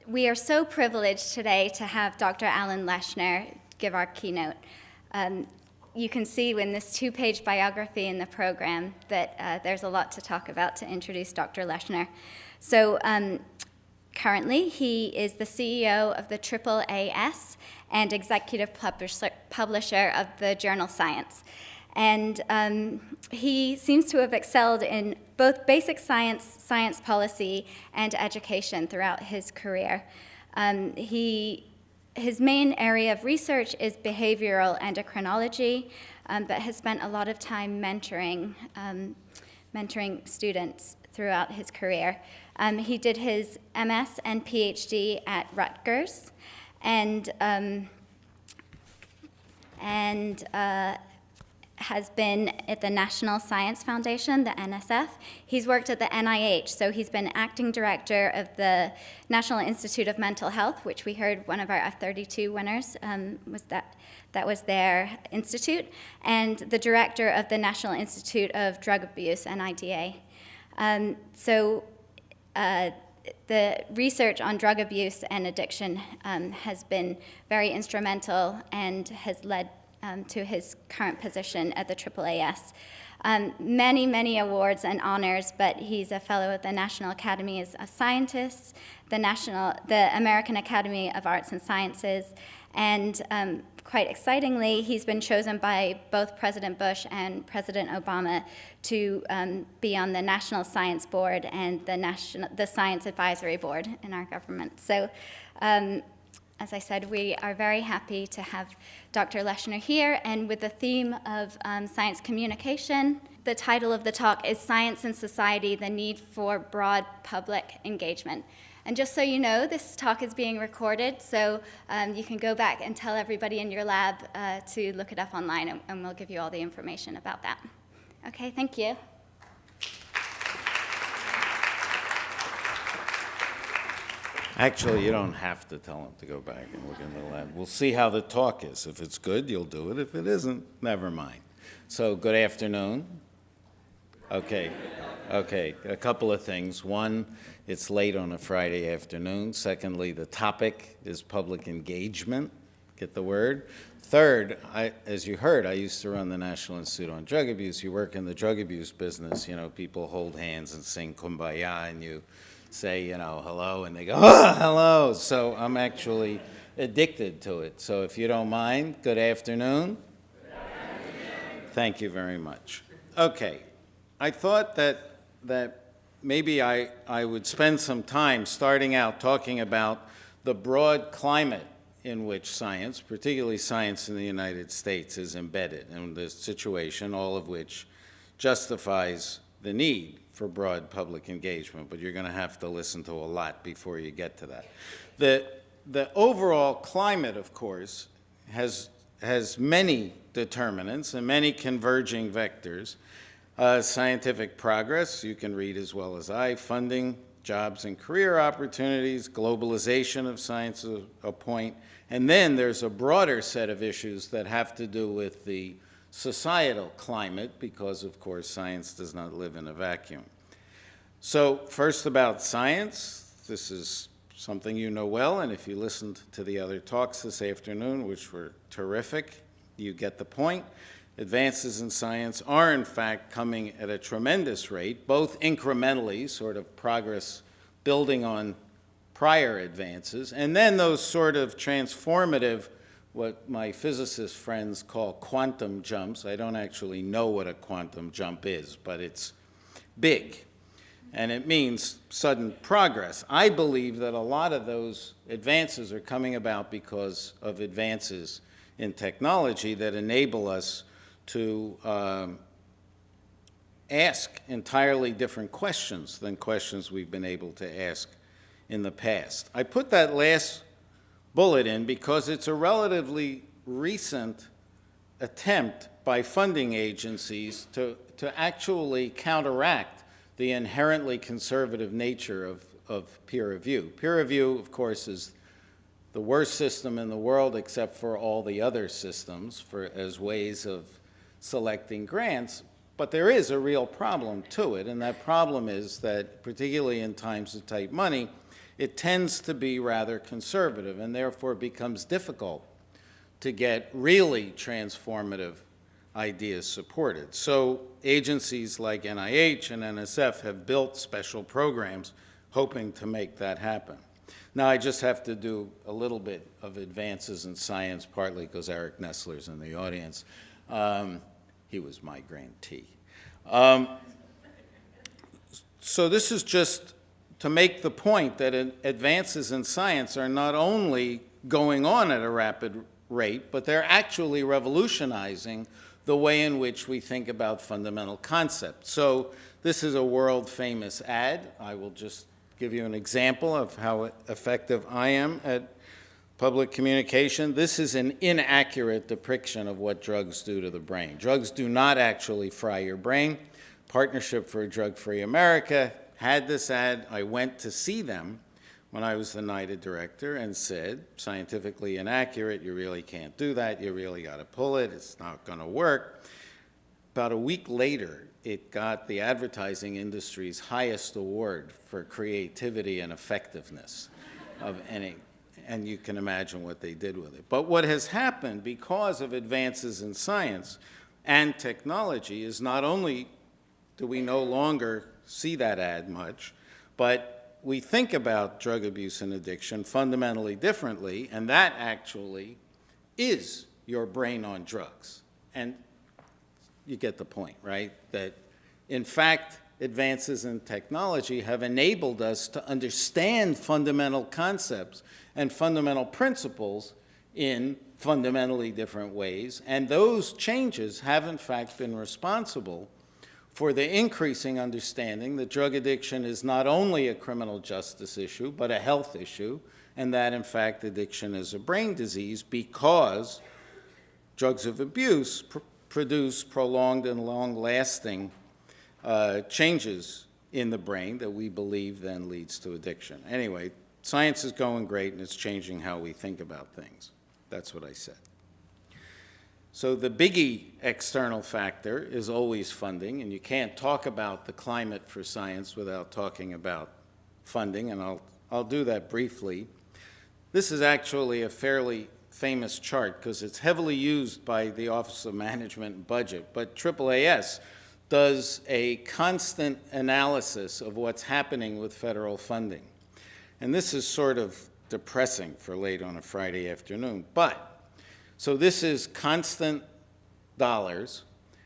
We are so privileged today to have Dr. Alan Leshner give our keynote. You can see in this two-page biography in the program that there's a lot to talk about to introduce Dr. Leshner. So currently, he is the CEO of the AAAS and executive publisher of the journal Science. And he seems to have excelled in both basic science, science policy, and education throughout his career. His main area of research is behavioral endocrinology, but has spent a lot of time mentoring students throughout his career. He did his MS and PhD at Rutgers, and has been at the National Science Foundation, the NSF. He's worked at the NIH, so he's been acting director of the National Institute of Mental Health, which we heard one of our F-32 winners that was their institute, and the director of the National Institute of Drug Abuse, NIDA. The research on drug abuse and addiction has been very instrumental and has led to his current position at the AAAS. Many awards and honors, but he's a fellow of the National Academy of Scientists, the American Academy of Arts and Sciences, and quite excitingly, he's been chosen by both President Bush and President Obama to be on the National Science Board and the Science Advisory Board in our government. So, as I said, we are very happy to have Dr. Leshner here, and with the theme of science communication. The title of the talk is Science and Society, the Need for Broad Public Engagement. And just so you know, this talk is being recorded, so you can go back and tell everybody in your lab to look it up online, and we'll give you all the information about that. Okay, thank you. Actually, you don't have to tell them to go back and look in the lab. We'll see how the talk is. If it's good, you'll do it. If it isn't, never mind. So, good afternoon. Okay, a couple of things. One, it's late on a Friday afternoon. Secondly, the topic is public engagement. Get the word? Third, as you heard, I used to run the National Institute on Drug Abuse. You work in the drug abuse business, people hold hands and sing Kumbaya, and you say, hello, and they go, hello. So I'm actually addicted to it. So if you don't mind, good afternoon. Good afternoon. Thank you very much. Okay, I thought that maybe I would spend some time starting out talking about the broad climate in which science, particularly science in the United States, is embedded, and the situation, all of which justifies the need for broad public engagement, but you're going to have to listen to a lot before you get to that. The overall climate, of course, has many determinants and many converging vectors. Scientific progress, you can read as well as I, funding, jobs and career opportunities, globalization of science is a point, and then there's a broader set of issues that have to do with the societal climate, because of course science does not live in a vacuum. So first about science, this is something you know well, and if you listened to the other talks this afternoon, which were terrific, you get the point. Advances in science are in fact coming at a tremendous rate, both incrementally, sort of progress building on prior advances, and then those sort of transformative, what my physicist friends call quantum jumps. I don't actually know what a quantum jump is, but it's big, and it means sudden progress. I believe that a lot of those advances are coming about because of advances in technology that enable us to ask entirely different questions than questions we've been able to ask in the past. I put that last bullet in because it's a relatively recent attempt by funding agencies to actually counteract the inherently conservative nature of peer review. Peer review, of course, is the worst system in the world except for all the other systems as ways of selecting grants, but there is a real problem to it, and that problem is that, particularly in times of tight money, it tends to be rather conservative and therefore becomes difficult to get really transformative ideas supported. So agencies like NIH and NSF have built special programs hoping to make that happen. Now I just have to do a little bit of advances in science, partly because Eric Nestler's in the audience. He was my grantee. So this is just to make the point that advances in science are not only going on at a rapid rate, but they're actually revolutionizing the way in which we think about fundamental concepts. So this is a world-famous ad. I will just give you an example of how effective I am at public communication. This is an inaccurate depiction of what drugs do to the brain. Drugs do not actually fry your brain. Partnership for a Drug-Free America had this ad. I went to see them when I was the NIDA director and said, scientifically inaccurate, you really can't do that, you really got to pull it, it's not going to work. About a week later, it got the advertising industry's highest award for creativity and effectiveness of any, and you can imagine what they did with it. But what has happened because of advances in science and technology is not only do we no longer see that ad much, but we think about drug abuse and addiction fundamentally differently, and that actually is your brain on drugs. And you get the point, right? That, in fact, advances in technology have enabled us to understand fundamental concepts and fundamental principles in fundamentally different ways, and those changes have, in fact, been responsible for the increasing understanding that drug addiction is not only a criminal justice issue, but a health issue, and that, in fact, addiction is a brain disease because drugs of abuse produce prolonged and long-lasting changes in the brain that we believe then leads to addiction. Anyway, science is going great, and it's changing how we think about things. That's what I said. So the biggie external factor is always funding, and you can't talk about the climate for science without talking about funding, and I'll do that briefly. This is actually a fairly famous chart because it's heavily used by the Office of Management and Budget, but AAAS does a constant analysis of what's happening with federal funding. And this is sort of depressing for late on a Friday afternoon, but so this is constant dollars,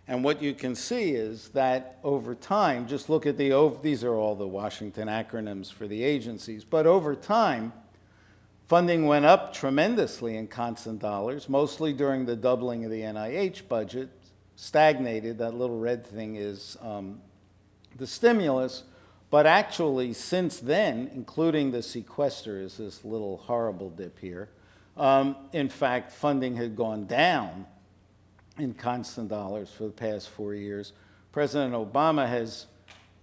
and what you can see is that over time, just look at these are all the Washington acronyms for the agencies, but over time, funding went up tremendously in constant dollars, mostly during the doubling of the NIH budget, stagnated, that little red thing is the stimulus, but actually since then, including the sequester is this little horrible dip here, in fact, funding had gone down in constant dollars for the past 4 years. President Obama has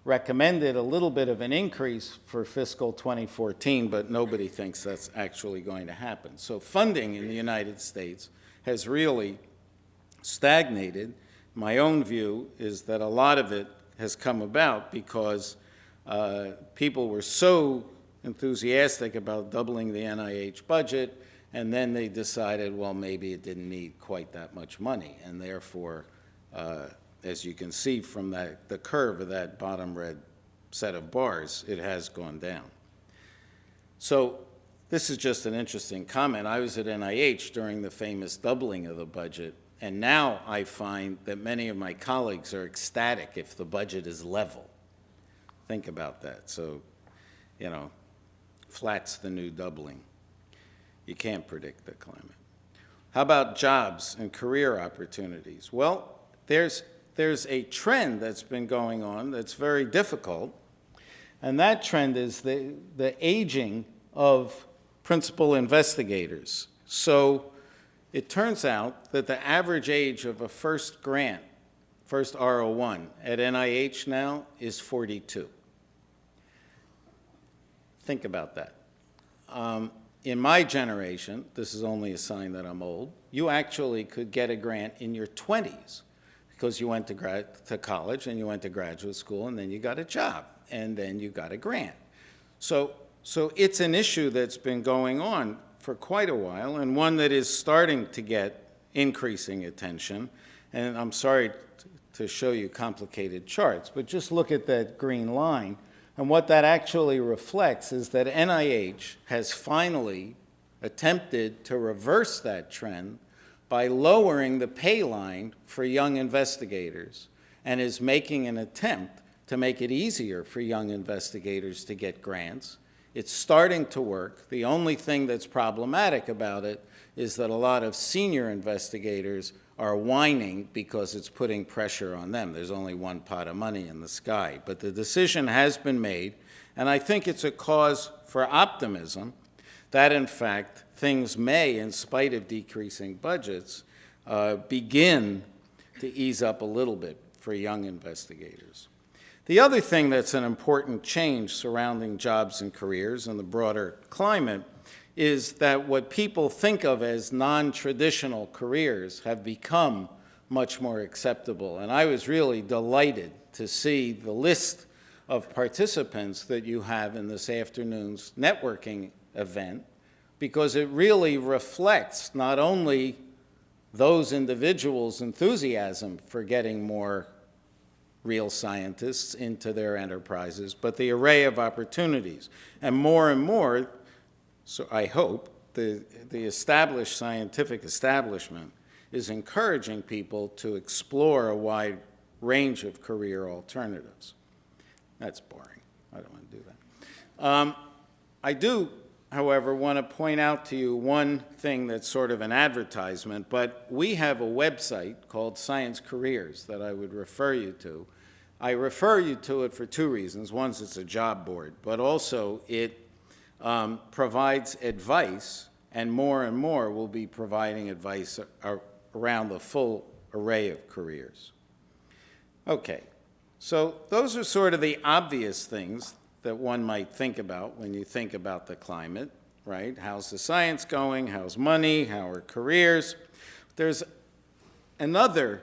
recommended a little bit of an increase for fiscal 2014, but nobody thinks that's actually going to happen. So funding in the United States has really stagnated. My own view is that a lot of it has come about because people were so enthusiastic about doubling the NIH budget, and then they decided, well, maybe it didn't need quite that much money, and therefore, as you can see from the curve of that bottom red set of bars, it has gone down. So this is just an interesting comment. I was at NIH during the famous doubling of the budget, and now I find that many of my colleagues are ecstatic if the budget is level. Think about that. So, you know, flat's the new doubling. You can't predict the climate. How about jobs and career opportunities? Well, there's a trend that's been going on that's very difficult, and that trend is the aging of principal investigators. So it turns out that the average age of a first grant, first R01 at NIH now is 42. Think about that. In my generation, this is only a sign that I'm old, you actually could get a grant in your 20s because you went to college and you went to graduate school and then you got a job and then you got a grant. So So it's an issue that's been going on for quite a while, and one that is starting to get increasing attention. And I'm sorry to show you complicated charts, but just look at that green line. And what that actually reflects is that NIH has finally attempted to reverse that trend by lowering the pay line for young investigators, and is making an attempt to make it easier for young investigators to get grants. It's starting to work. The only thing that's problematic about it is that a lot of senior investigators are whining because it's putting pressure on them. There's only one pot of money in the sky. But the decision has been made, and I think it's a cause for optimism that, in fact, things may, in spite of decreasing budgets, begin to ease up a little bit for young investigators. The other thing that's an important change surrounding jobs and careers and the broader climate is that what people think of as non-traditional careers have become much more acceptable. And I was really delighted to see the list of participants that you have in this afternoon's networking event, because it really reflects not only those individuals' enthusiasm for getting more real scientists into their enterprises, but the array of opportunities. And more, so I hope, the established scientific establishment is encouraging people to explore a wide range of career alternatives. That's boring. I don't want to do that. I do, however, want to point out to you one thing that's sort of an advertisement, but we have a website called Science Careers that I would refer you to. I refer you to it for two reasons. One is it's a job board, but also it provides advice, and more will be providing advice around the full array of careers. Okay, so those are sort of the obvious things that one might think about when you think about the climate, right? How's the science going? How's money? How are careers? There's another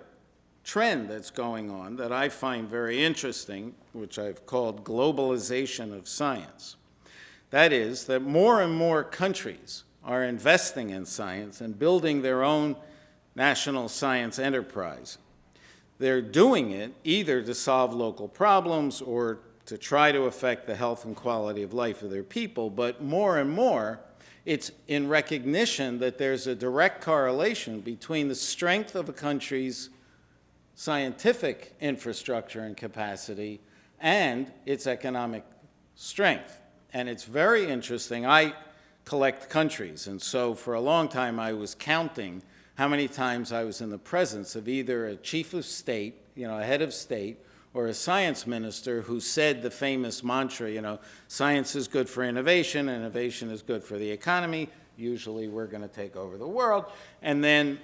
trend that's going on that I find very interesting, which I've called globalization of science. That is that more and more countries are investing in science and building their own national science enterprise. They're doing it either to solve local problems or to try to affect the health and quality of life of their people, but more and more, it's in recognition that there's a direct correlation between the strength of a country's scientific infrastructure and capacity and its economic strength. And it's very interesting. I collect countries, and so for a long time I was counting how many times I was in the presence of either a chief of state, a head of state, or a science minister who said the famous mantra, science is good for innovation, innovation is good for the economy, usually we're going to take over the world, and then,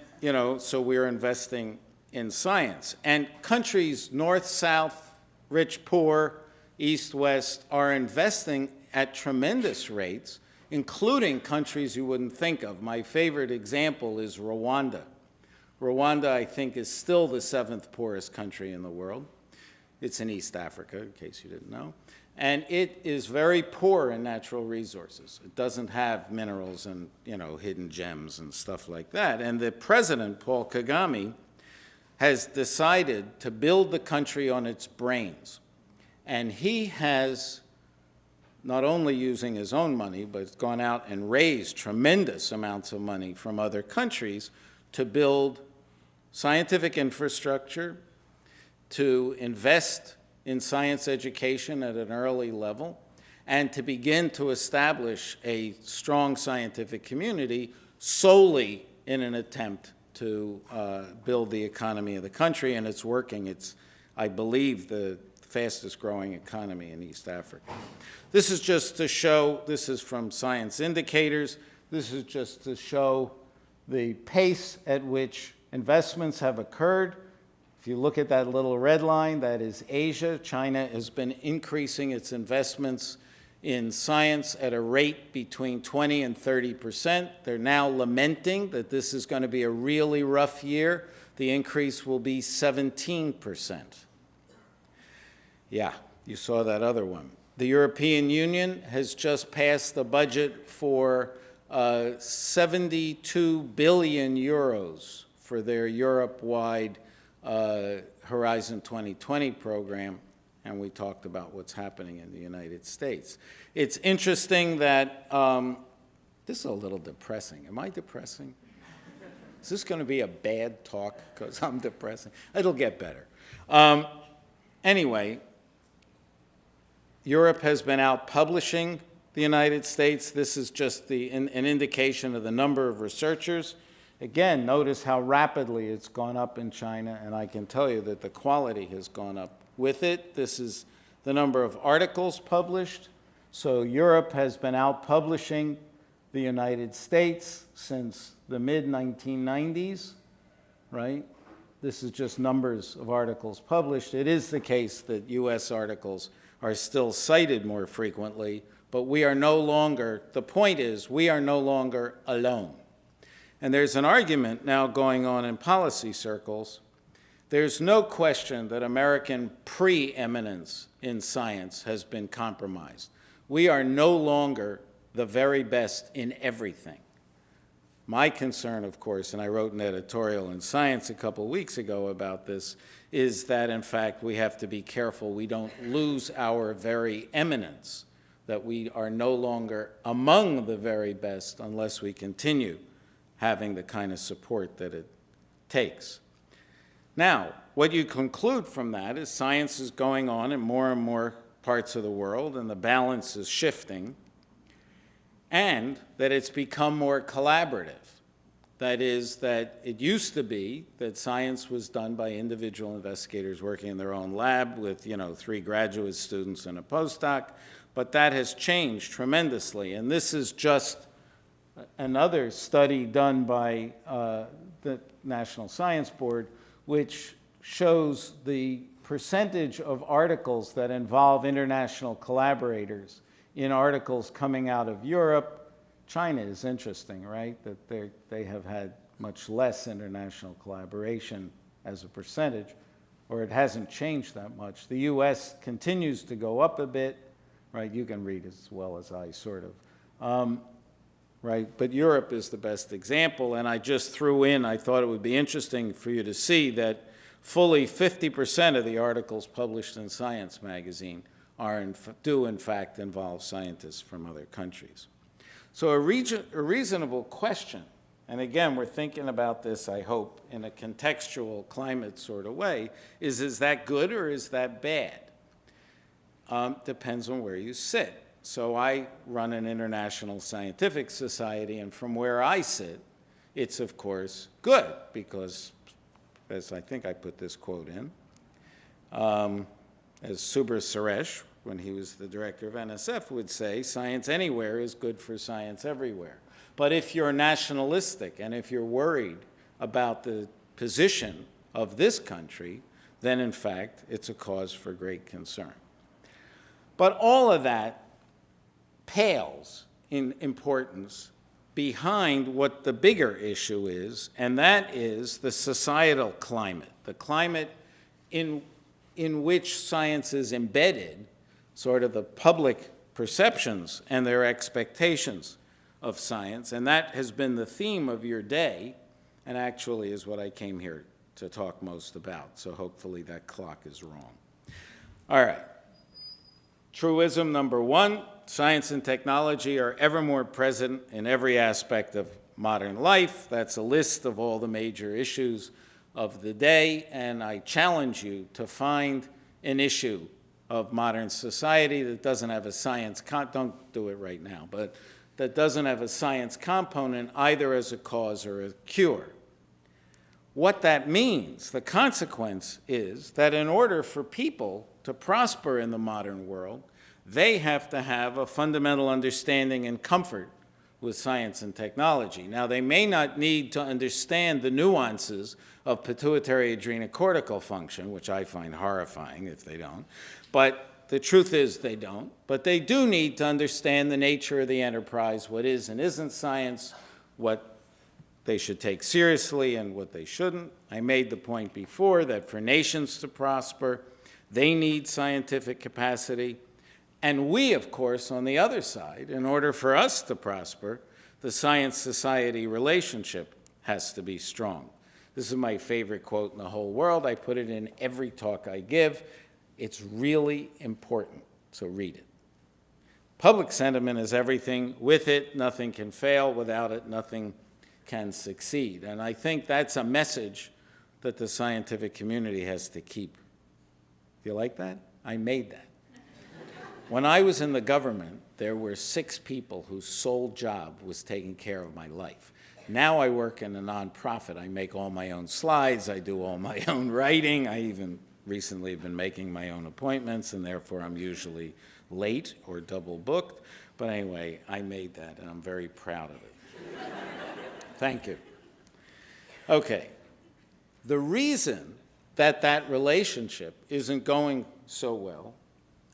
so we're investing in science. And countries, north, south, rich, poor, east, west, are investing at tremendous rates, including countries you wouldn't think of. My favorite example is Rwanda. Rwanda, I think, is still the 7th poorest country in the world. It's in East Africa, in case you didn't know. And it is very poor in natural resources. It doesn't have minerals and, hidden gems and stuff like that. And the president, Paul Kagame, has decided to build the country on its brains. And he has, not only using his own money, but has gone out and raised tremendous amounts of money from other countries to build scientific infrastructure, to invest in science education at an early level, and to begin to establish a strong scientific community solely in an attempt to build the economy of the country, and it's working. It's, I believe, the fastest growing economy in East Africa. This is just to show, this is from Science Indicators, this is just to show the pace at which investments have occurred. If you look at that little red line, that is Asia. China has been increasing its investments in science at a rate between 20 and 30%. They're now lamenting that this is going to be a really rough year. The increase will be 17%. Yeah, you saw that other one. the European Union has just passed a budget for 72 billion euros for their Europe-wide Horizon 2020 program, and we talked about what's happening in the United States. It's interesting that, this is a little depressing. Am I depressing? Is this going to be a bad talk because I'm depressing? It'll get better. Anyway, Europe has been out publishing the United States. This is just an indication of the number of researchers. Again, notice how rapidly it's gone up in China, and I can tell you that the quality has gone up with it. This is the number of articles published. So Europe has been out publishing the United States since the mid-1990s, right? This is just numbers of articles published. It is the case that US articles are still cited more frequently, but we are no longer, the point is, we are no longer alone. And there's an argument now going on in policy circles. There's no question that American preeminence in science has been compromised. We are no longer the very best in everything. My concern, of course, and I wrote an editorial in Science a couple weeks ago about this, is that, in fact, we have to be careful we don't lose our very eminence, that we are no longer among the very best unless we continue having the kind of support that it takes. Now, what you conclude from that is science is going on in more and more parts of the world, and the balance is shifting, and that it's become more collaborative. That is, that it used to be that science was done by individual investigators working in their own lab with, 3 graduate students and a postdoc, but that has changed tremendously. And this is just another study done by the National Science Board, which shows the percentage of articles that involve international collaborators in articles coming out of Europe. China is interesting, right? That they have had much less international collaboration as a percentage, or it hasn't changed that much. The US continues to go up a bit, right? You can read as well as I, sort of. Right? But Europe is the best example, and I just threw in, I thought it would be interesting for you to see that fully 50% of the articles published in Science magazine do in fact involve scientists from other countries. So a reasonable question, and again, we're thinking about this, I hope, in a contextual climate sort of way, is that good or is that bad? Depends on where you sit. So I run an international scientific society, and from where I sit, it's of course good, because, as I think I put this quote in, as Subra Suresh, when he was the director of NSF, would say, science anywhere is good for science everywhere. But if you're nationalistic and if you're worried about the position of this country, then in fact it's a cause for great concern. But all of that pales in importance behind what the bigger issue is, and that is the societal climate, the climate in which science is embedded, sort of the public perceptions and their expectations of science. And that has been the theme of your day, and actually is what I came here to talk most about. So hopefully that clock is wrong. All right. Truism number 1, science and technology are ever more present in every aspect of modern life. That's a list of all the major issues of the day, and I challenge you to find an issue of modern society that doesn't have a science, don't do it right now, but that doesn't have a science component either as a cause or a cure. What that means, the consequence is that in order for people to prosper in the modern world, they have to have a fundamental understanding and comfort with science and technology. Now, they may not need to understand the nuances of pituitary adrenocortical function, which I find horrifying if they don't, but the truth is they don't. But they do need to understand the nature of the enterprise, what is and isn't science, what they should take seriously and what they shouldn't. I made the point before that for nations to prosper, they need scientific capacity. And we, of course, on the other side, in order for us to prosper, the science-society relationship has to be strong. This is my favorite quote in the whole world. I put it in every talk I give. It's really important, so read it. Public sentiment is everything. With it, nothing can fail. Without it, nothing can succeed. And I think that's a message that the scientific community has to keep. Do you like that? I made that. When I was in the government, there were 6 people whose sole job was taking care of my life. Now I work in a nonprofit. I make all my own slides. I do all my own writing. I even recently have been making my own appointments, and therefore I'm usually late or double booked. But anyway, I made that, and I'm very proud of it. Thank you. Okay. The reason that that relationship isn't going so well,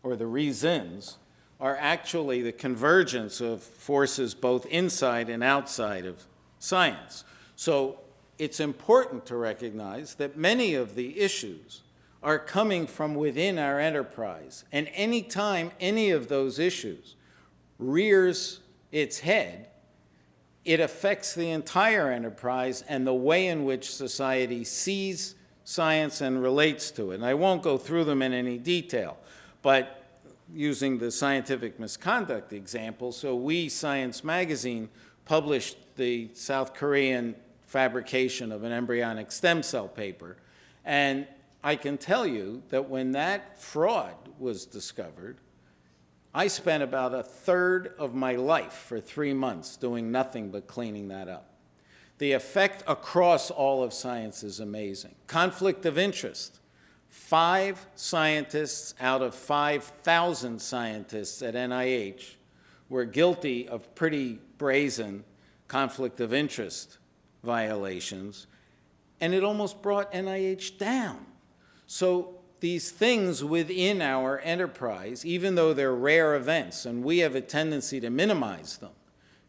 or the reasons, are actually the convergence of forces both inside and outside of science. So it's important to recognize that many of the issues are coming from within our enterprise. And any time any of those issues rears its head, it affects the entire enterprise and the way in which society sees science and relates to it. And I won't go through them in any detail, but using the scientific misconduct example, so we, Science Magazine, published the South Korean fabrication of an embryonic stem cell paper. And I can tell you that when that fraud was discovered, I spent about a third of my life for 3 months doing nothing but cleaning that up. The effect across all of science is amazing. Conflict of interest. 5 scientists out of 5,000 scientists at NIH were guilty of pretty brazen conflict of interest violations, and it almost brought NIH down. So these things within our enterprise, even though they're rare events, and we have a tendency to minimize them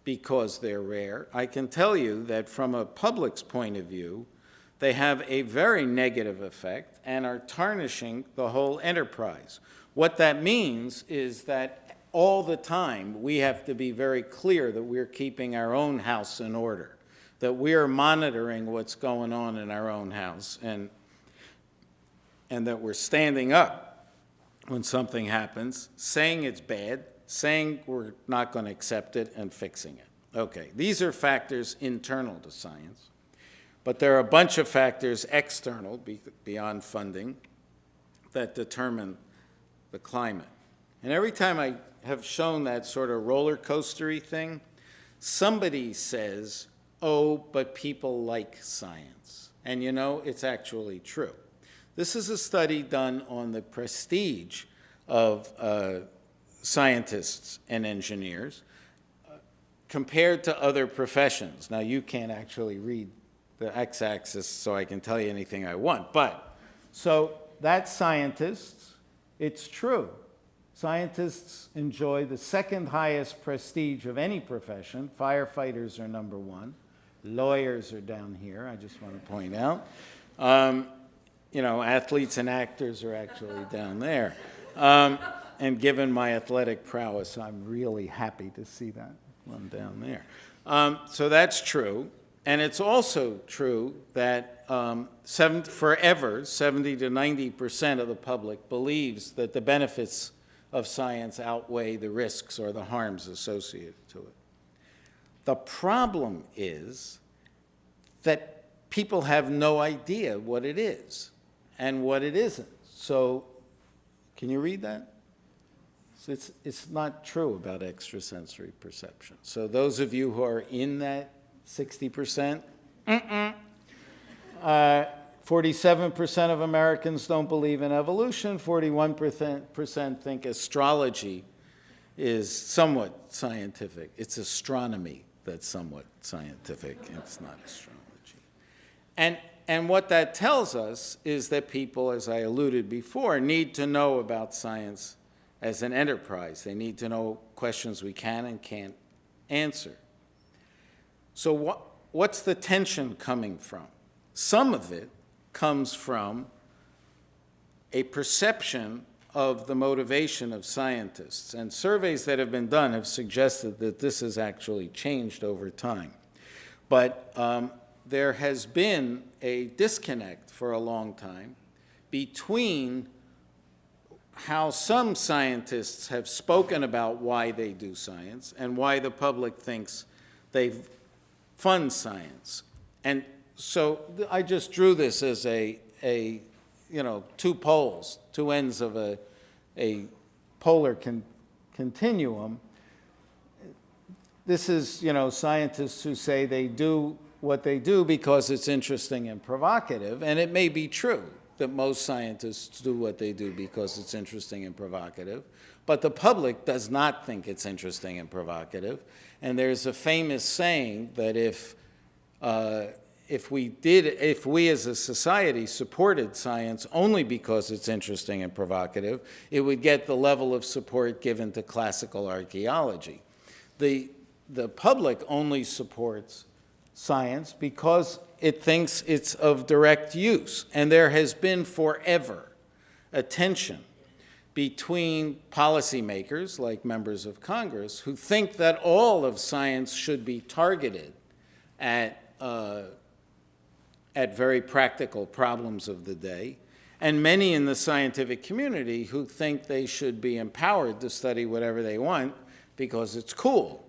because they're rare, I can tell you that from a public's point of view, they have a very negative effect and are tarnishing the whole enterprise. What that means is that all the time we have to be very clear that we're keeping our own house in order, that we're monitoring what's going on in our own house, and that we're standing up when something happens, saying it's bad, saying we're not going to accept it, and fixing it. Okay, these are factors internal to science. But there are a bunch of factors external, beyond funding, that determine the climate. And every time I have shown that sort of roller coastery thing, somebody says, oh, but people like science. And you know, it's actually true. This is a study done on the prestige of scientists and engineers compared to other professions. Now, you can't actually read the x-axis so I can tell you anything I want. But, so that's scientists. It's true. Scientists enjoy the second highest prestige of any profession. Firefighters are number 1. Lawyers are down here, I just want to point out. You know, athletes and actors are actually down there. And given my athletic prowess, I'm really happy to see that one down there. So that's true. And it's also true that forever, 70 to 90% of the public believes that the benefits of science outweigh the risks or the harms associated to it. The problem is that people have no idea what it is and what it isn't. So, can you read that? So it's not true about extrasensory perception. So those of you who are in that 60%, 47% of Americans don't believe in evolution, 41% think astrology is somewhat scientific. It's astronomy that's somewhat scientific, it's not astrology. And what that tells us is that people, as I alluded before, need to know about science as an enterprise. They need to know questions we can and can't answer. So what's the tension coming from? Some of it comes from a perception of the motivation of scientists. And surveys that have been done have suggested that this has actually changed over time. But there has been a disconnect for a long time between how some scientists have spoken about why they do science and why the public thinks they fund science. And so I just drew this as two poles, two ends of a polar continuum. This is, scientists who say they do what they do because it's interesting and provocative, and it may be true that most scientists do what they do because it's interesting and provocative, but the public does not think it's interesting and provocative. And there's a famous saying that if we as a society supported science only because it's interesting and provocative, it would get the level of support given to classical archaeology. The public only supports science because it thinks it's of direct use. And there has been forever a tension between policymakers, like members of Congress, who think that all of science should be targeted at very practical problems of the day, and many in the scientific community who think they should be empowered to study whatever they want because it's cool.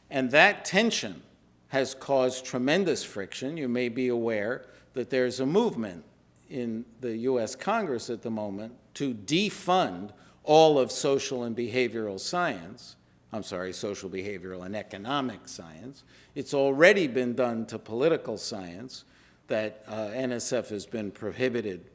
And that tension has caused tremendous friction. You may be aware that there's a movement in the US Congress at the moment to defund all of social and behavioral science. Social, behavioral, and economic science. It's already been done to political science, that NSF has been prohibited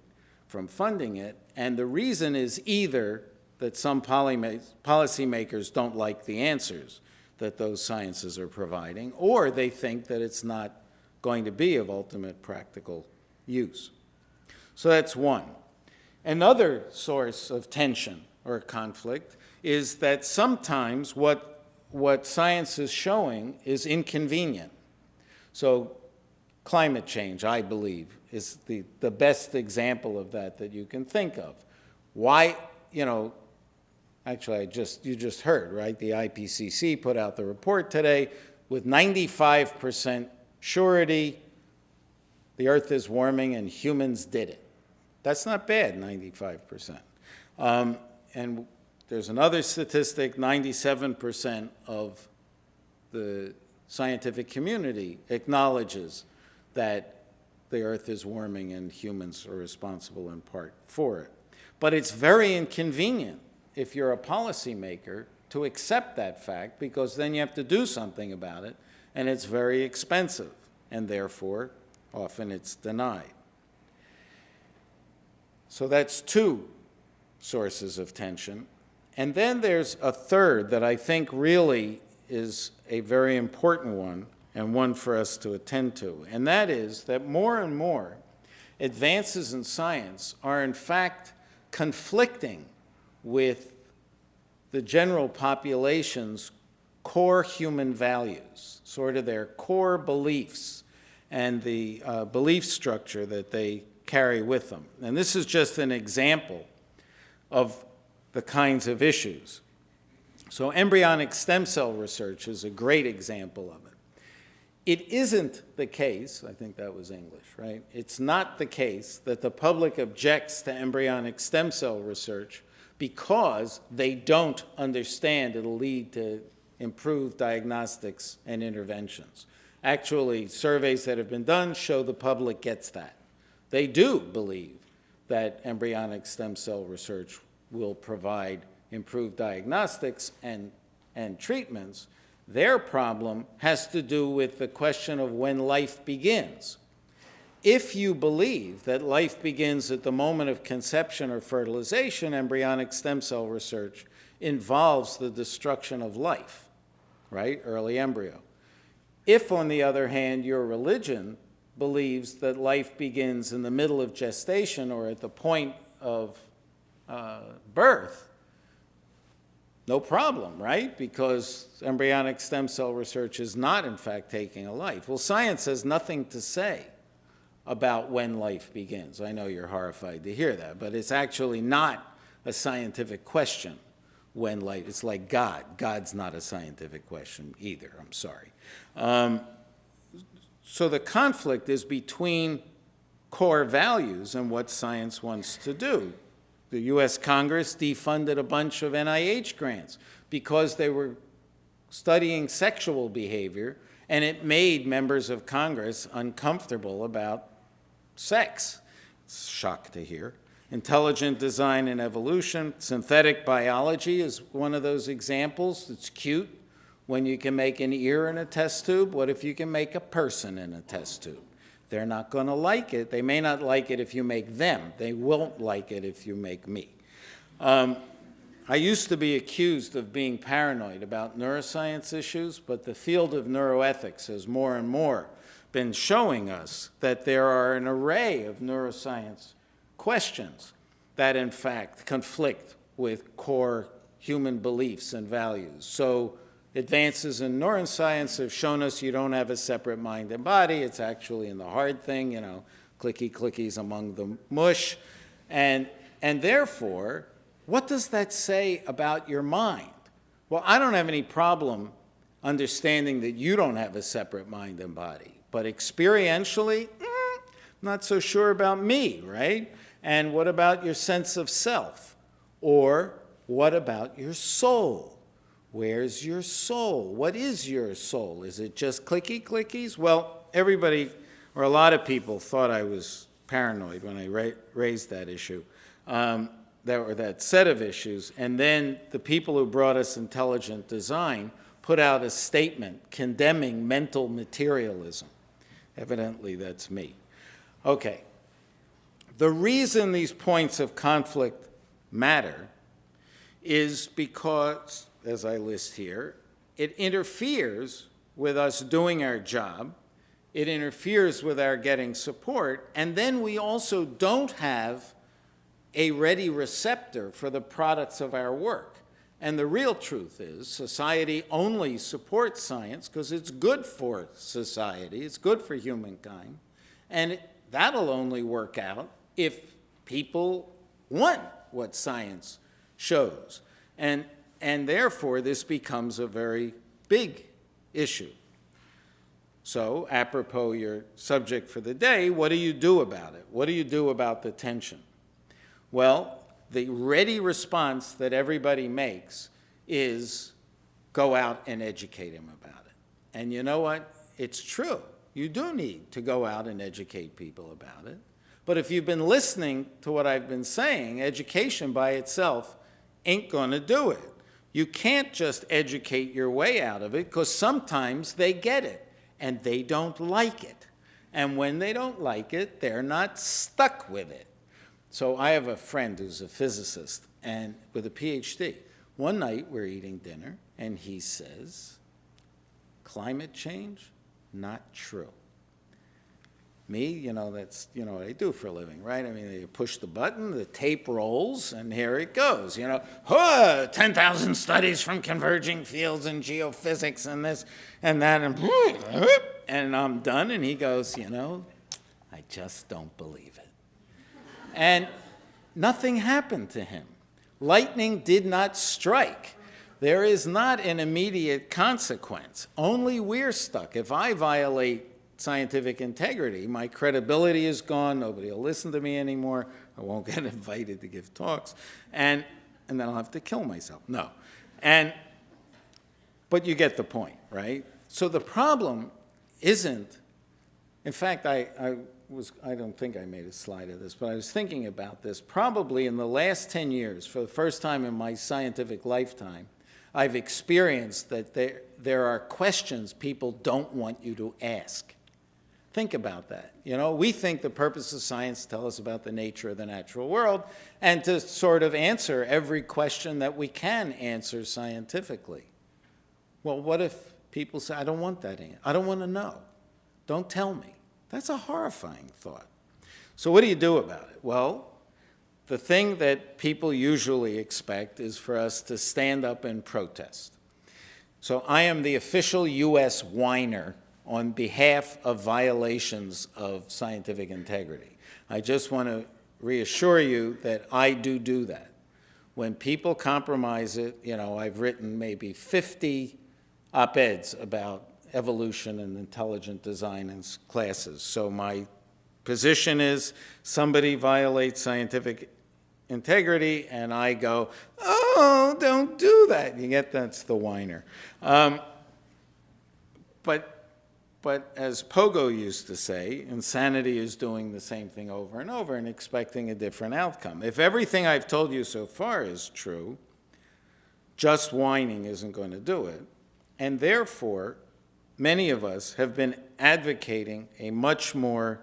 from funding it. And the reason is either that some policymakers don't like the answers that those sciences are providing, or they think that it's not going to be of ultimate practical use. So that's one. Another source of tension or conflict is that sometimes what science is showing is inconvenient. So climate change, I believe, is the best example of that you can think of. Why, actually, you just heard, right? The IPCC put out the report today with 95% surety the Earth is warming and humans did it. That's not bad, 95%. And there's another statistic, 97% of the scientific community acknowledges that the Earth is warming and humans are responsible in part for it. But it's very inconvenient if you're a policymaker to accept that fact, because then you have to do something about it, and it's very expensive, and therefore often it's denied. So that's two sources of tension. And then there's a third that I think really is a very important one, and one for us to attend to, and that is that more and more advances in science are in fact conflicting with the general population's core human values, sort of their core beliefs and the belief structure that they carry with them. And this is just an example of the kinds of issues. So embryonic stem cell research is a great example of it. It isn't the case, I think that was English, right? It's not the case that the public objects to embryonic stem cell research because they don't understand it'll lead to improved diagnostics and interventions. Actually, surveys that have been done show the public gets that. They do believe that embryonic stem cell research will provide improved diagnostics and treatments. Their problem has to do with the question of when life begins. If you believe that life begins at the moment of conception or fertilization, embryonic stem cell research involves the destruction of life, right? Early embryo. If, on the other hand, your religion believes that life begins in the middle of gestation or at the point of birth, no problem, right? Because embryonic stem cell research is not, in fact, taking a life. Well, science has nothing to say about when life begins. I know you're horrified to hear that, but it's actually not a scientific question when light, it's like God. God's not a scientific question either, I'm sorry. So the conflict is between core values and what science wants to do. The US Congress defunded a bunch of NIH grants because they were studying sexual behavior, and it made members of Congress uncomfortable about sex. It's a shock to hear. Intelligent design and evolution. Synthetic biology is one of those examples. It's cute when you can make an ear in a test tube. What if you can make a person in a test tube? They're not going to like it. They may not like it if you make them. They won't like it if you make me. I used to be accused of being paranoid about neuroscience issues, but the field of neuroethics has more and more been showing us that there are an array of neuroscience questions that, in fact, conflict with core human beliefs and values. So advances in neuroscience have shown us you don't have a separate mind and body. It's actually in the hard thing, clicky-clickies among the mush. And therefore, what does that say about your mind? Well, I don't have any problem understanding that you don't have a separate mind and body. But experientially, not so sure about me, right? And what about your sense of self? Or what about your soul? Where's your soul? What is your soul? Is it just clicky-clickies? Well, everybody, or a lot of people, thought I was paranoid when I raised that issue, that set of issues. And then the people who brought us intelligent design put out a statement condemning mental materialism. Evidently, that's me. Okay. The reason these points of conflict matter is because, as I list here, it interferes with us doing our job, it interferes with our getting support, and then we also don't have a ready receptor for the products of our work. And the real truth is society only supports science because it's good for society, it's good for humankind, and that'll only work out if people want what science shows. And therefore, this becomes a very big issue. So, apropos your subject for the day, what do you do about it? What do you do about the tension? Well, the ready response that everybody makes is go out and educate him about it. And you know what? It's true. You do need to go out and educate people about it. But if you've been listening to what I've been saying, education by itself ain't going to do it. You can't just educate your way out of it because sometimes they get it and they don't like it. And when they don't like it, they're not stuck with it. So I have a friend who's a physicist and with a PhD. One night we're eating dinner and he says, climate change, not true. Me, that's, what I do for a living, right? I mean, you push the button, the tape rolls, and here it goes, 10,000 studies from converging fields in geophysics and this and that, and I'm done, and he goes, I just don't believe it. And nothing happened to him. Lightning did not strike. There is not an immediate consequence. Only we're stuck. If I violate scientific integrity, my credibility is gone, nobody will listen to me anymore, I won't get invited to give talks, and then I'll have to kill myself. No. But you get the point, right? So the problem isn't, in fact, I don't think I made a slide of this, but I was thinking about this. Probably in the last 10 years, for the first time in my scientific lifetime, I've experienced that there are questions people don't want you to ask. Think about that. We think the purpose of science is to tell us about the nature of the natural world and to sort of answer every question that we can answer scientifically. Well, what if people say, I don't want that answer. I don't want to know. Don't tell me. That's a horrifying thought. So what do you do about it? Well, the thing that people usually expect is for us to stand up and protest. So I am the official U.S. whiner on behalf of violations of scientific integrity. I just want to reassure you that I do that. When people compromise it, I've written maybe 50 op-eds about evolution and intelligent design in classes. So my position is somebody violates scientific integrity, and I go, oh, don't do that. You get that's the whiner. But as Pogo used to say, insanity is doing the same thing over and over and expecting a different outcome. If everything I've told you so far is true, just whining isn't going to do it. And therefore, many of us have been advocating a much more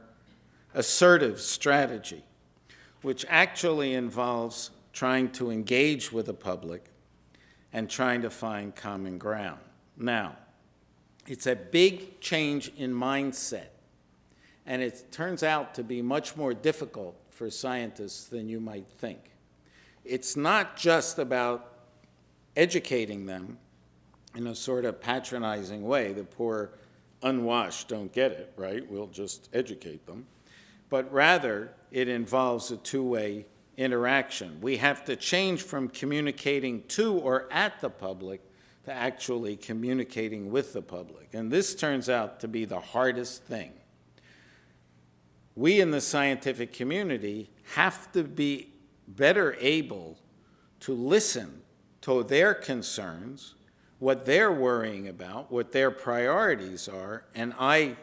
assertive strategy, which actually involves trying to engage with the public and trying to find common ground. Now, it's a big change in mindset, and it turns out to be much more difficult for scientists than you might think. It's not just about educating them in a sort of patronizing way. The poor unwashed don't get it, right? We'll just educate them. But rather, it involves a two-way interaction. We have to change from communicating to or at the public to actually communicating with the public. And this turns out to be the hardest thing. We in the scientific community have to be better able to listen to their concerns, what they're worrying about, what their priorities are. And I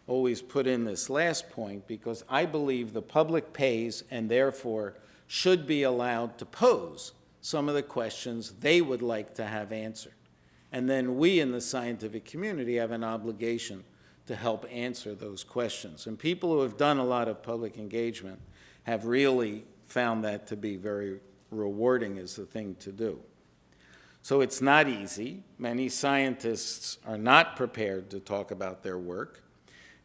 always put in this last point because I believe the public pays and therefore should be allowed to pose some of the questions they would like to have answered. And then we in the scientific community have an obligation to help answer those questions. And people who have done a lot of public engagement have really found that to be very rewarding as the thing to do. So it's not easy. Many scientists are not prepared to talk about their work.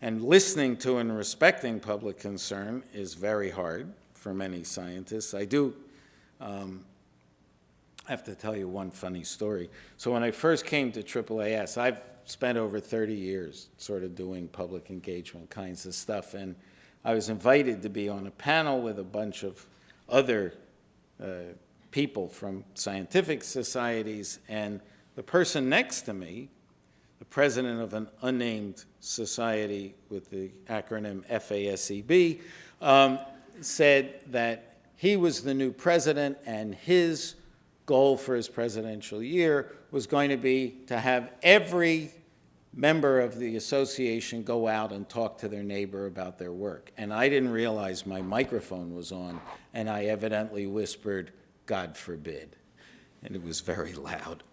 And listening to and respecting public concern is very hard for many scientists. I do have to tell you one funny story. So when I first came to AAAS, I've spent over 30 years sort of doing public engagement kinds of stuff, and I was invited to be on a panel with a bunch of other people from scientific societies, and the person next to me, the president of an unnamed society with the acronym FASEB, said that he was the new president and his goal for his presidential year was going to be to have every member of the association go out and talk to their neighbor about their work. And I didn't realize my microphone was on, and I evidently whispered, "God forbid." And it was very loud.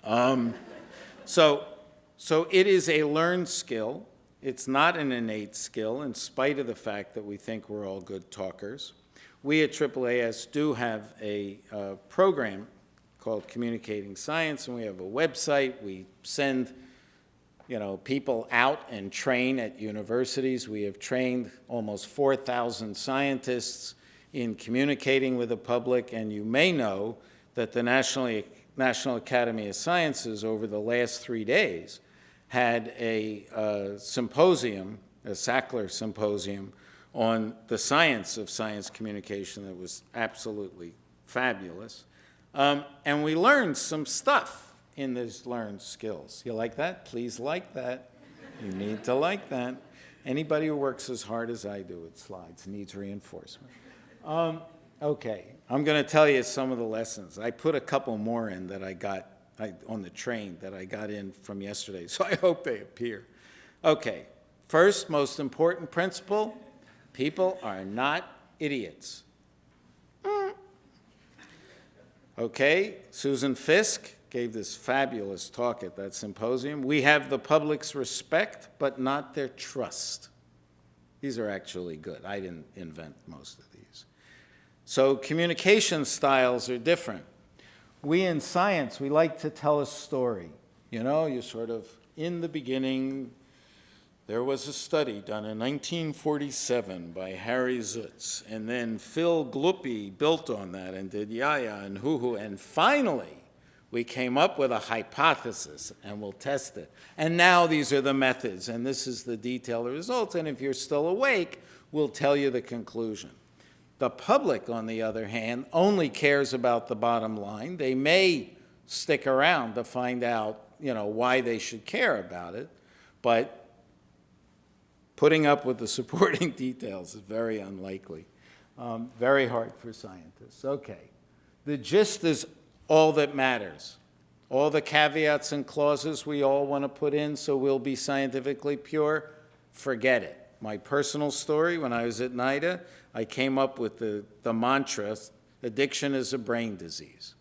So it is a learned skill. It's not an innate skill, in spite of the fact that we think we're all good talkers. We at AAAS do have a program called Communicating Science, and we have a website. We send people out and train at universities. We have trained almost 4,000 scientists in communicating with the public, and you may know that the National Academy of Sciences over the last 3 days had a symposium, a Sackler Symposium, on the science of science communication that was absolutely fabulous. And we learned some stuff in these learned skills. You like that? Please like that. You need to like that. Anybody who works as hard as I do with slides needs reinforcement. Okay, I'm going to tell you some of the lessons. I put a couple more in that I got on the train that I got in from yesterday, so I hope they appear. Okay, first, most important principle, people are not idiots. Okay, Susan Fisk gave this fabulous talk at that symposium. We have the public's respect, but not their trust. These are actually good. I didn't invent most of these. So communication styles are different. We in science, we like to tell a story. You sort of, in the beginning, there was a study done in 1947 by Harry Zutz, and then Phil Gluppy built on that and did yaya and hoo-hoo, and finally we came up with a hypothesis, and we'll test it. And now these are the methods, and this is the detailed results, and if you're still awake, we'll tell you the conclusion. The public, on the other hand, only cares about the bottom line. They may stick around to find out, why they should care about it, but putting up with the supporting details is very unlikely. Very hard for scientists. Okay. The gist is all that matters. All the caveats and clauses we all want to put in so we'll be scientifically pure, forget it. My personal story, when I was at NIDA, I came up with the mantra, addiction is a brain disease.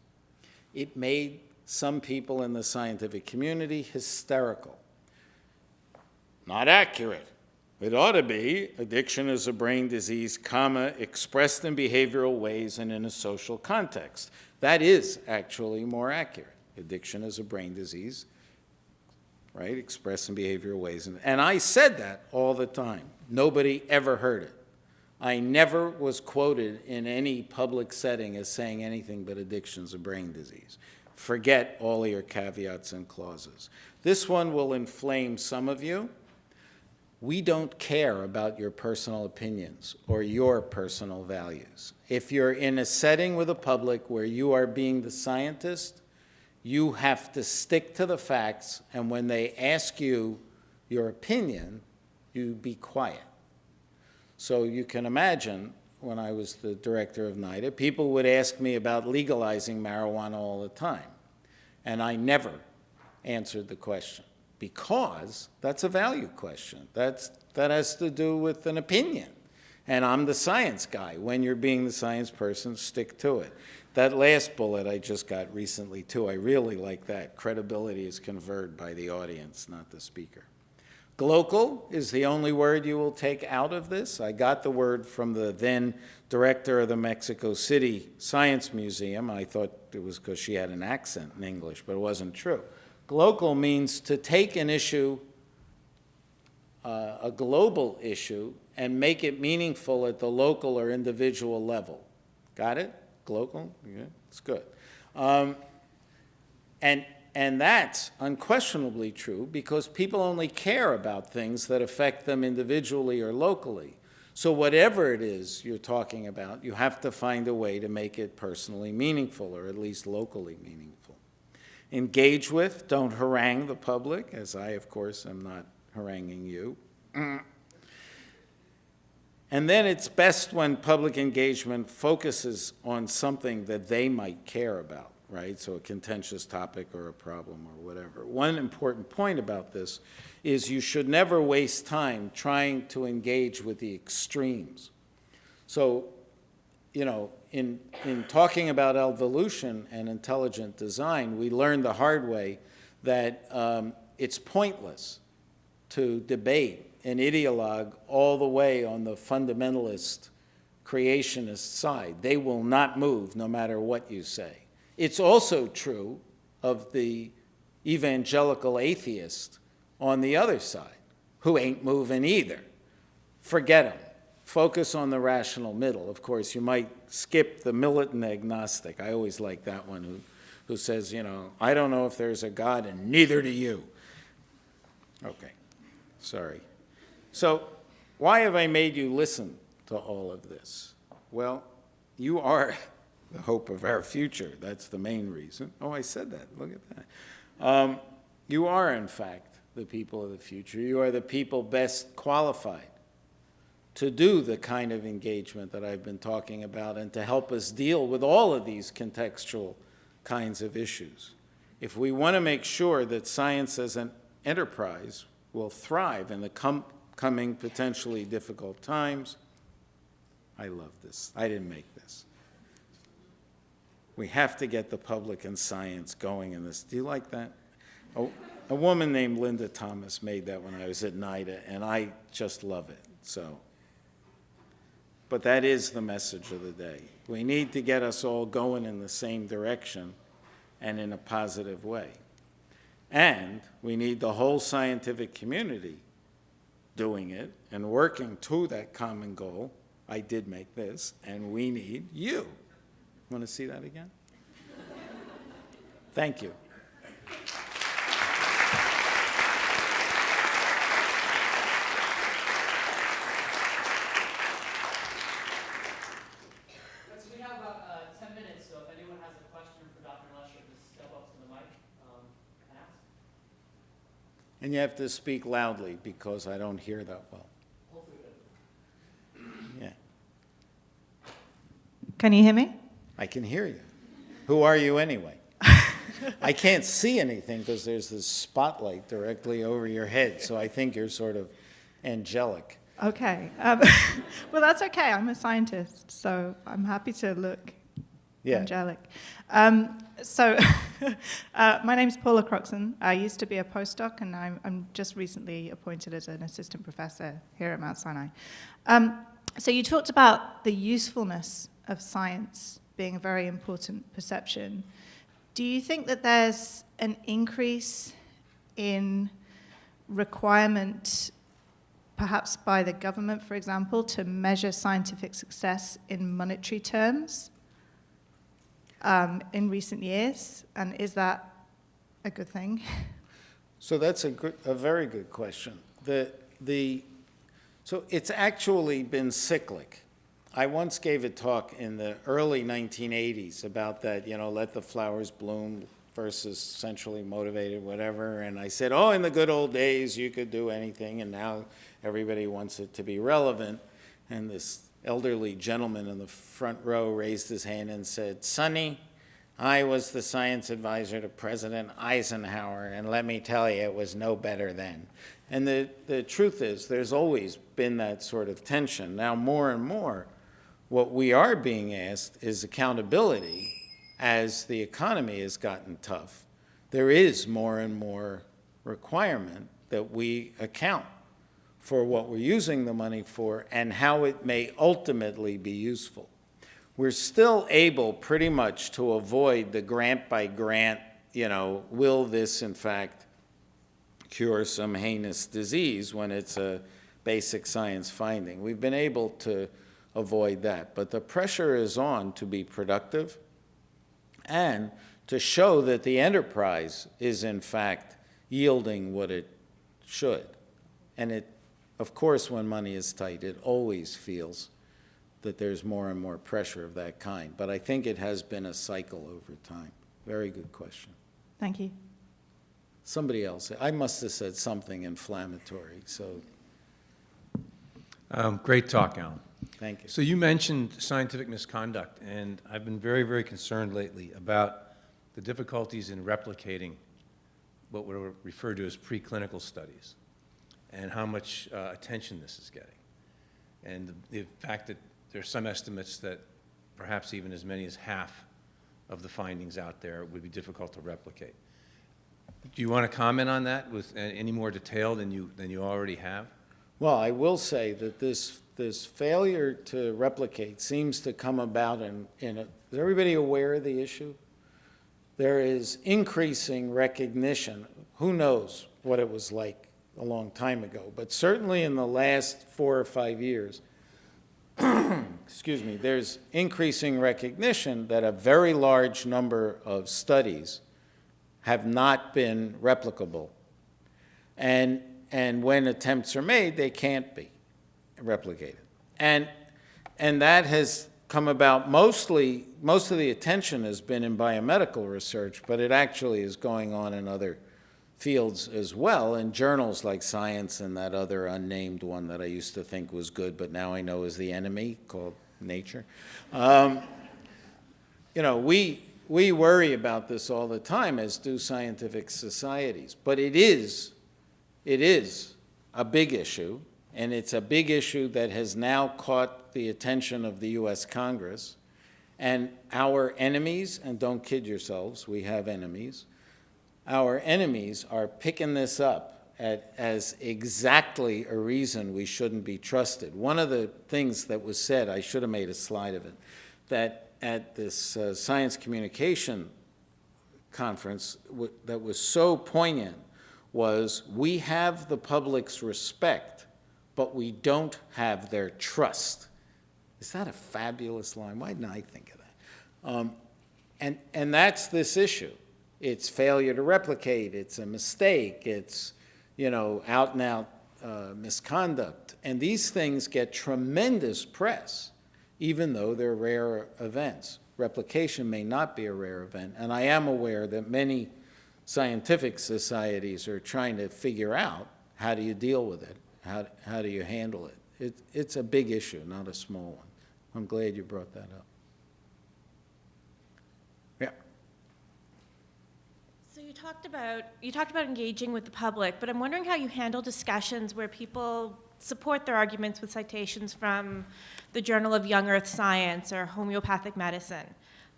It made some people in the scientific community hysterical. Not accurate. It ought to be, addiction is a brain disease, expressed in behavioral ways and in a social context. That is actually more accurate. Addiction is a brain disease, right, expressed in behavioral ways. And I said that all the time. Nobody ever heard it. I never was quoted in any public setting as saying anything but addiction's a brain disease. Forget all your caveats and clauses. This one will inflame some of you. We don't care about your personal opinions or your personal values. If you're in a setting with a public where you are being the scientist, you have to stick to the facts, and when they ask you your opinion, you be quiet. So you can imagine, when I was the director of NIDA, people would ask me about legalizing marijuana all the time, and I never answered the question, because that's a value question. That has to do with an opinion, and I'm the science guy. When you're being the science person, stick to it. That last bullet I just got recently, too, I really like that. Credibility is conferred by the audience, not the speaker. Glocal is the only word you will take out of this. I got the word from the then director of the Mexico City Science Museum. I thought it was because she had an accent in English, but it wasn't true. Glocal means to take an issue, a global issue, and make it meaningful at the local or individual level. Got it? Glocal? Yeah, it's good. And that's unquestionably true because people only care about things that affect them individually or locally. So whatever it is you're talking about, you have to find a way to make it personally meaningful or at least locally meaningful. Engage with, don't harangue the public, as I, of course, am not haranguing you. And then it's best when public engagement focuses on something that they might care about, right? So a contentious topic or a problem or whatever. One important point about this is you should never waste time trying to engage with the extremes. So, in talking about evolution and intelligent design, we learned the hard way that it's pointless to debate an ideologue all the way on the fundamentalist creationist side. They will not move no matter what you say. It's also true of the evangelical atheist on the other side, who ain't moving either. Forget them. Focus on the rational middle. Of course, you might skip the militant agnostic. I always like that one who says, I don't know if there's a God and neither do you. Okay, sorry. So why have I made you listen to all of this? Well, you are the hope of our future. That's the main reason. Oh, I said that. Look at that. You are, in fact, the people of the future. You are the people best qualified to do the kind of engagement that I've been talking about and to help us deal with all of these contextual kinds of issues. If we want to make sure that science as an enterprise will thrive in the coming potentially difficult times, I love this. I didn't make this. We have to get the public and science going in this. Do you like that? A woman named Linda Thomas made that when I was at NIDA, and I just love it. But that is the message of the day. We need to get us all going in the same direction and in a positive way. And we need the whole scientific community doing it and working to that common goal. I did make this, and we need you. Want to see that again? Thank you. And you have to speak loudly because I don't hear that well. Yeah, Can you hear me? I can hear you. Who are you anyway? I can't see anything because there's this spotlight directly over your head, so I think you're sort of angelic. Okay. Well, that's okay. I'm a scientist, so I'm happy to look angelic. So my name's Paula Croxon. I used to be a postdoc, and I'm just recently appointed as an assistant professor here at Mount Sinai. So you talked about the usefulness of science being a very important perception. Do you think that there's an increase in requirement, perhaps by the government, for example, to measure scientific success in monetary terms in recent years? And is that a good thing? So that's a very good question. So it's actually been cyclic. I once gave a talk in the early 1980s about that, let the flowers bloom versus centrally motivated, whatever. And I said, in the good old days, you could do anything, and now everybody wants it to be relevant. And this elderly gentleman in the front row raised his hand and said, Sonny, I was the science advisor to President Eisenhower, and let me tell you, it was no better then. And the truth is, there's always been that sort of tension. Now, more and more, what we are being asked is accountability as the economy has gotten tough. There is more and more requirement that we account for what we're using the money for and how it may ultimately be useful. We're still able pretty much to avoid the grant by grant, will this in fact cure some heinous disease when it's a basic science finding. We've been able to avoid that. But the pressure is on to be productive and to show that the enterprise is in fact yielding what it should. And it, of course, when money is tight, it always feels that there's more and more pressure of that kind. But I think it has been a cycle over time. Very good question. Thank you. Somebody else. I must have said something inflammatory, so. Great talk, Alan. Thank you. So you mentioned scientific misconduct, and I've been very, very concerned lately about the difficulties in replicating what were referred to as preclinical studies and how much attention this is getting. And the fact that there are some estimates that perhaps even as many as half of the findings out there would be difficult to replicate. Do you want to comment on that with any more detail than you already have? Well, I will say that this failure to replicate seems to come about is everybody aware of the issue? There is increasing recognition. Who knows what it was like a long time ago, but certainly in the last 4 or 5 years, excuse me, there's increasing recognition that a very large number of studies have not been replicable. And when attempts are made, they can't be replicated. And that has come about most of the attention has been in biomedical research, but it actually is going on in other fields as well, in journals like Science and that other unnamed one that I used to think was good, but now I know is the enemy, called Nature. We worry about this all the time, as do scientific societies, but it is a big issue, and it's a big issue that has now caught the attention of the U.S. Congress. And our enemies, and don't kid yourselves, we have enemies, our enemies are picking this up as exactly a reason we shouldn't be trusted. One of the things that was said, I should have made a slide of it, that at this science communication conference that was so poignant was, we have the public's respect, but we don't have their trust. Is that a fabulous line? Why didn't I think of that? And that's this issue. It's failure to replicate. It's a mistake. It's, out and out misconduct. And these things get tremendous press, even though they're rare events. Replication may not be a rare event. And I am aware that many scientific societies are trying to figure out how do you deal with it, how do you handle it. It's a big issue, not a small one. I'm glad you brought that up. Yeah. So you talked about engaging with the public, but I'm wondering how you handle discussions where people support their arguments with citations from the Journal of Young Earth Science or homeopathic medicine.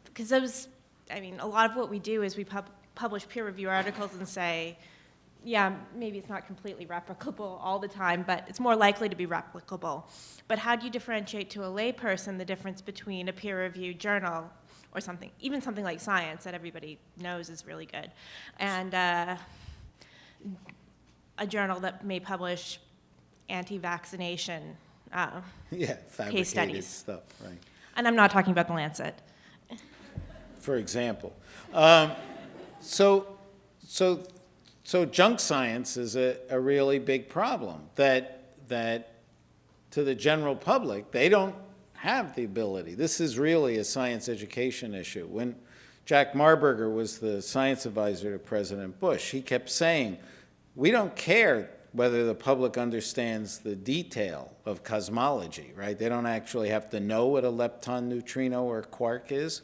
Because a lot of what we do is we publish peer review articles and say, yeah, maybe it's not completely replicable all the time, but it's more likely to be replicable. But how do you differentiate to a layperson the difference between a peer-reviewed journal or something, even something like Science that everybody knows is really good, and a journal that may publish anti-vaccination case studies. Stuff, right. And I'm not talking about the Lancet. For example. So junk science is a really big problem that to the general public, they don't have the ability. This is really a science education issue. When Jack Marburger was the science advisor to President Bush, he kept saying, we don't care whether the public understands the detail of cosmology, right? They don't actually have to know what a lepton, neutrino, or quark is.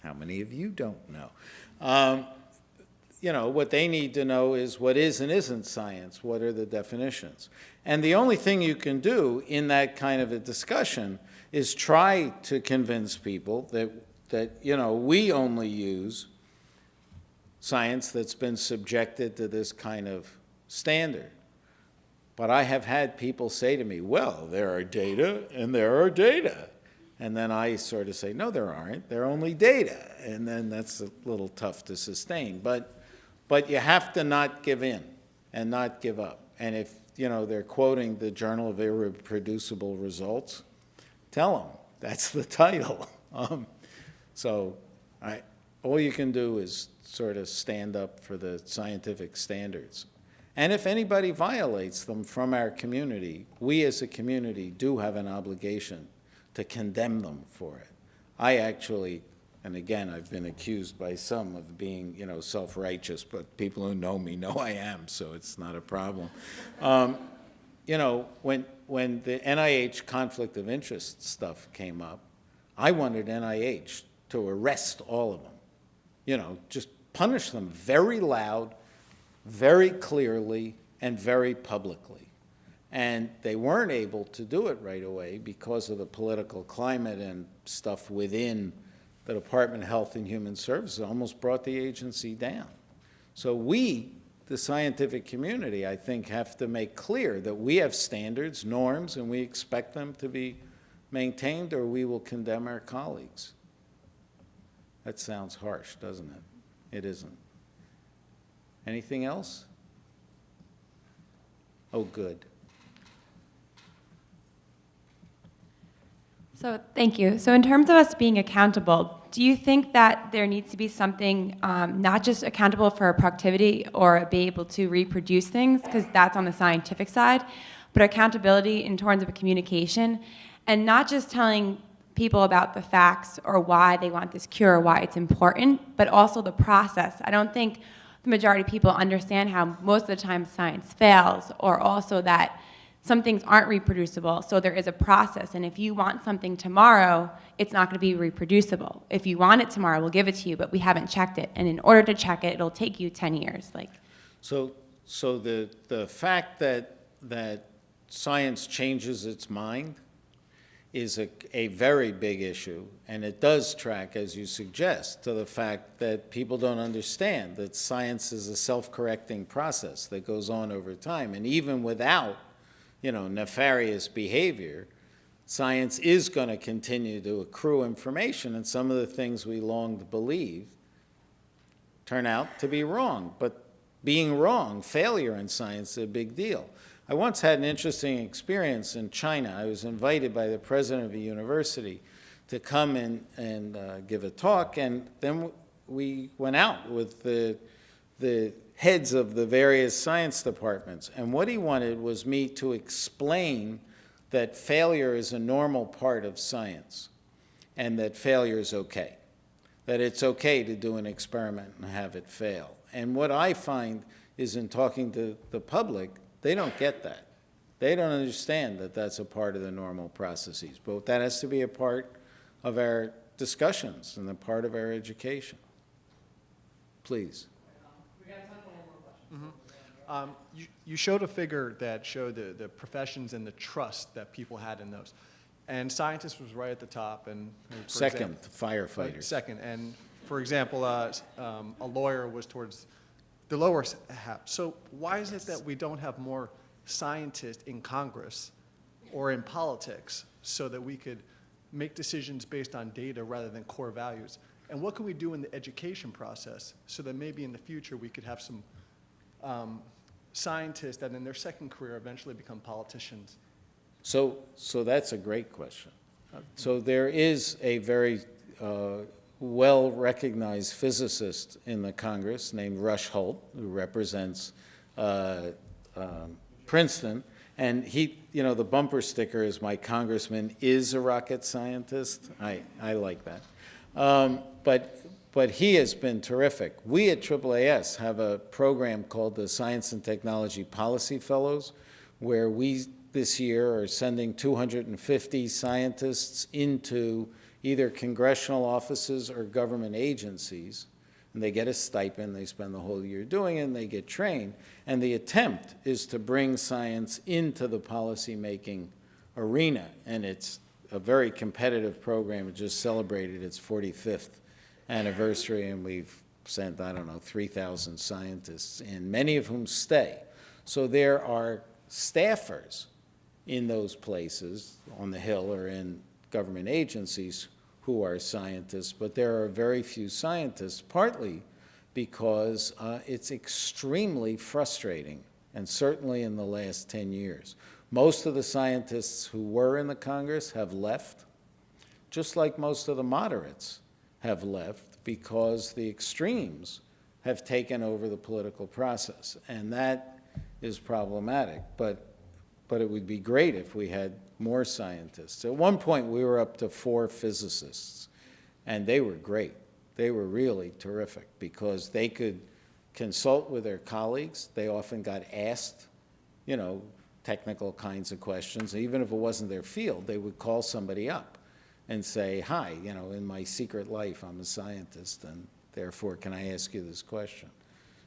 How many of you don't know? What they need to know is what is and isn't science, what are the definitions. And the only thing you can do in that kind of a discussion is try to convince people that we only use science that's been subjected to this kind of standard. But I have had people say to me, well, there are data and there are data. And then I sort of say, no, there aren't. They're only data. And then that's a little tough to sustain. But you have to not give in and not give up. And if, they're quoting the Journal of Irreproducible Results, tell them that's the title. All you can do is sort of stand up for the scientific standards. And if anybody violates them from our community, we as a community do have an obligation to condemn them for it. I actually, and again, I've been accused by some of being, self-righteous, but people who know me know I am, so it's not a problem. When the NIH conflict of interest stuff came up, I wanted NIH to arrest all of them. Just punish them very loud, very clearly, and very publicly. And they weren't able to do it right away because of the political climate and stuff within the Department of Health and Human Services almost brought the agency down. So we, the scientific community, I think, have to make clear that we have standards, norms, and we expect them to be maintained, or we will condemn our colleagues. That sounds harsh, doesn't it? It isn't. Anything else? Oh, good. So thank you. So in terms of us being accountable, do you think that there needs to be something not just accountable for productivity or be able to reproduce things, because that's on the scientific side, but accountability in terms of communication, and not just telling people about the facts or why they want this cure or why it's important, but also the process. I don't think the majority of people understand how most of the time science fails, or also that some things aren't reproducible, so there is a process. And if you want something tomorrow, it's not going to be reproducible. If you want it tomorrow, we'll give it to you, but we haven't checked it. And in order to check it, it'll take you 10 years. So the fact that science changes its mind is a very big issue, and it does track, as you suggest, to the fact that people don't understand that science is a self-correcting process that goes on over time. And even without nefarious behavior, science is going to continue to accrue information, and some of the things we long to believe turn out to be wrong. But being wrong, failure in science, is a big deal. I once had an interesting experience in China. I was invited by the president of a university to come and give a talk, and then we went out with the heads of the various science departments. And what he wanted was me to explain that failure is a normal part of science and that failure is okay. that it's okay to do an experiment and have it fail. And what I find is in talking to the public, they don't get that. They don't understand that that's a part of the normal processes. But that has to be a part of our discussions and a part of our education. Please. We got time for one more question. You showed a figure that showed the professions and the trust that people had in those. And scientists was right at the top. And Second, firefighters. Second. And for example, a lawyer was towards the lower half. So why is it that we don't have more scientists in Congress or in politics so that we could make decisions based on data rather than core values? And what can we do in the education process so that maybe in the future we could have some scientists that in their second career eventually become politicians? So that's a great question. So there is a very well-recognized physicist in the Congress named Rush Holt, who represents Princeton. And he, the bumper sticker is "My congressman is a rocket scientist." I like that. But he has been terrific. We at AAAS have a program called the Science and Technology Policy Fellows, where we this year are sending 250 scientists into either congressional offices or government agencies. And they get a stipend, they spend the whole year doing it, and they get trained. And the attempt is to bring science into the policymaking arena. And it's a very competitive program. It just celebrated its 45th anniversary, and we've sent, 3,000 scientists in, many of whom stay. So there are staffers in those places, on the Hill or in government agencies, who are scientists, but there are very few scientists, partly because it's extremely frustrating, and certainly in the last 10 years. Most of the scientists who were in the Congress have left, just like most of the moderates have left, because the extremes have taken over the political process, and that is problematic. But it would be great if we had more scientists. At one point, we were up to 4 physicists, and they were great. They were really terrific because they could consult with their colleagues. They often got asked, technical kinds of questions. Even if it wasn't their field, they would call somebody up and say, "Hi, in my secret life, I'm a scientist, and therefore, can I ask you this question?"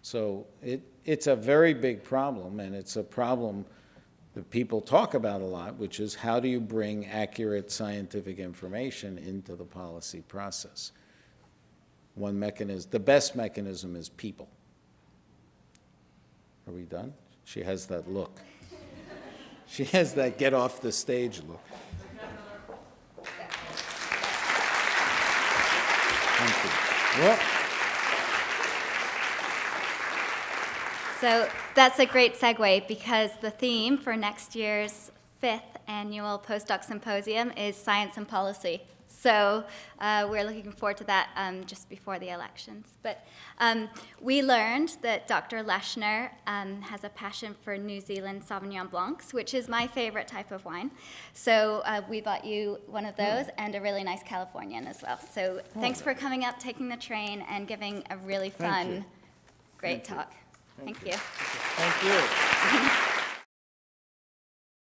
So it's a very big problem, and it's a problem that people talk about a lot, which is how do you bring accurate scientific information into the policy process? One mechanism, the best mechanism is people. Are we done? She has that look. She has that get off the stage look. Thank you. Well, So that's a great segue because the theme for next year's 5th Annual Postdoc Symposium is Science and Policy. So we're looking forward to that just before the elections. But we learned that Dr. Leshner has a passion for New Zealand Sauvignon Blancs, which is my favorite type of wine. So we bought you one of those and a really nice Californian as well. So thanks for coming up, taking the train, and giving a really fun, great talk. Thank you. Thank you.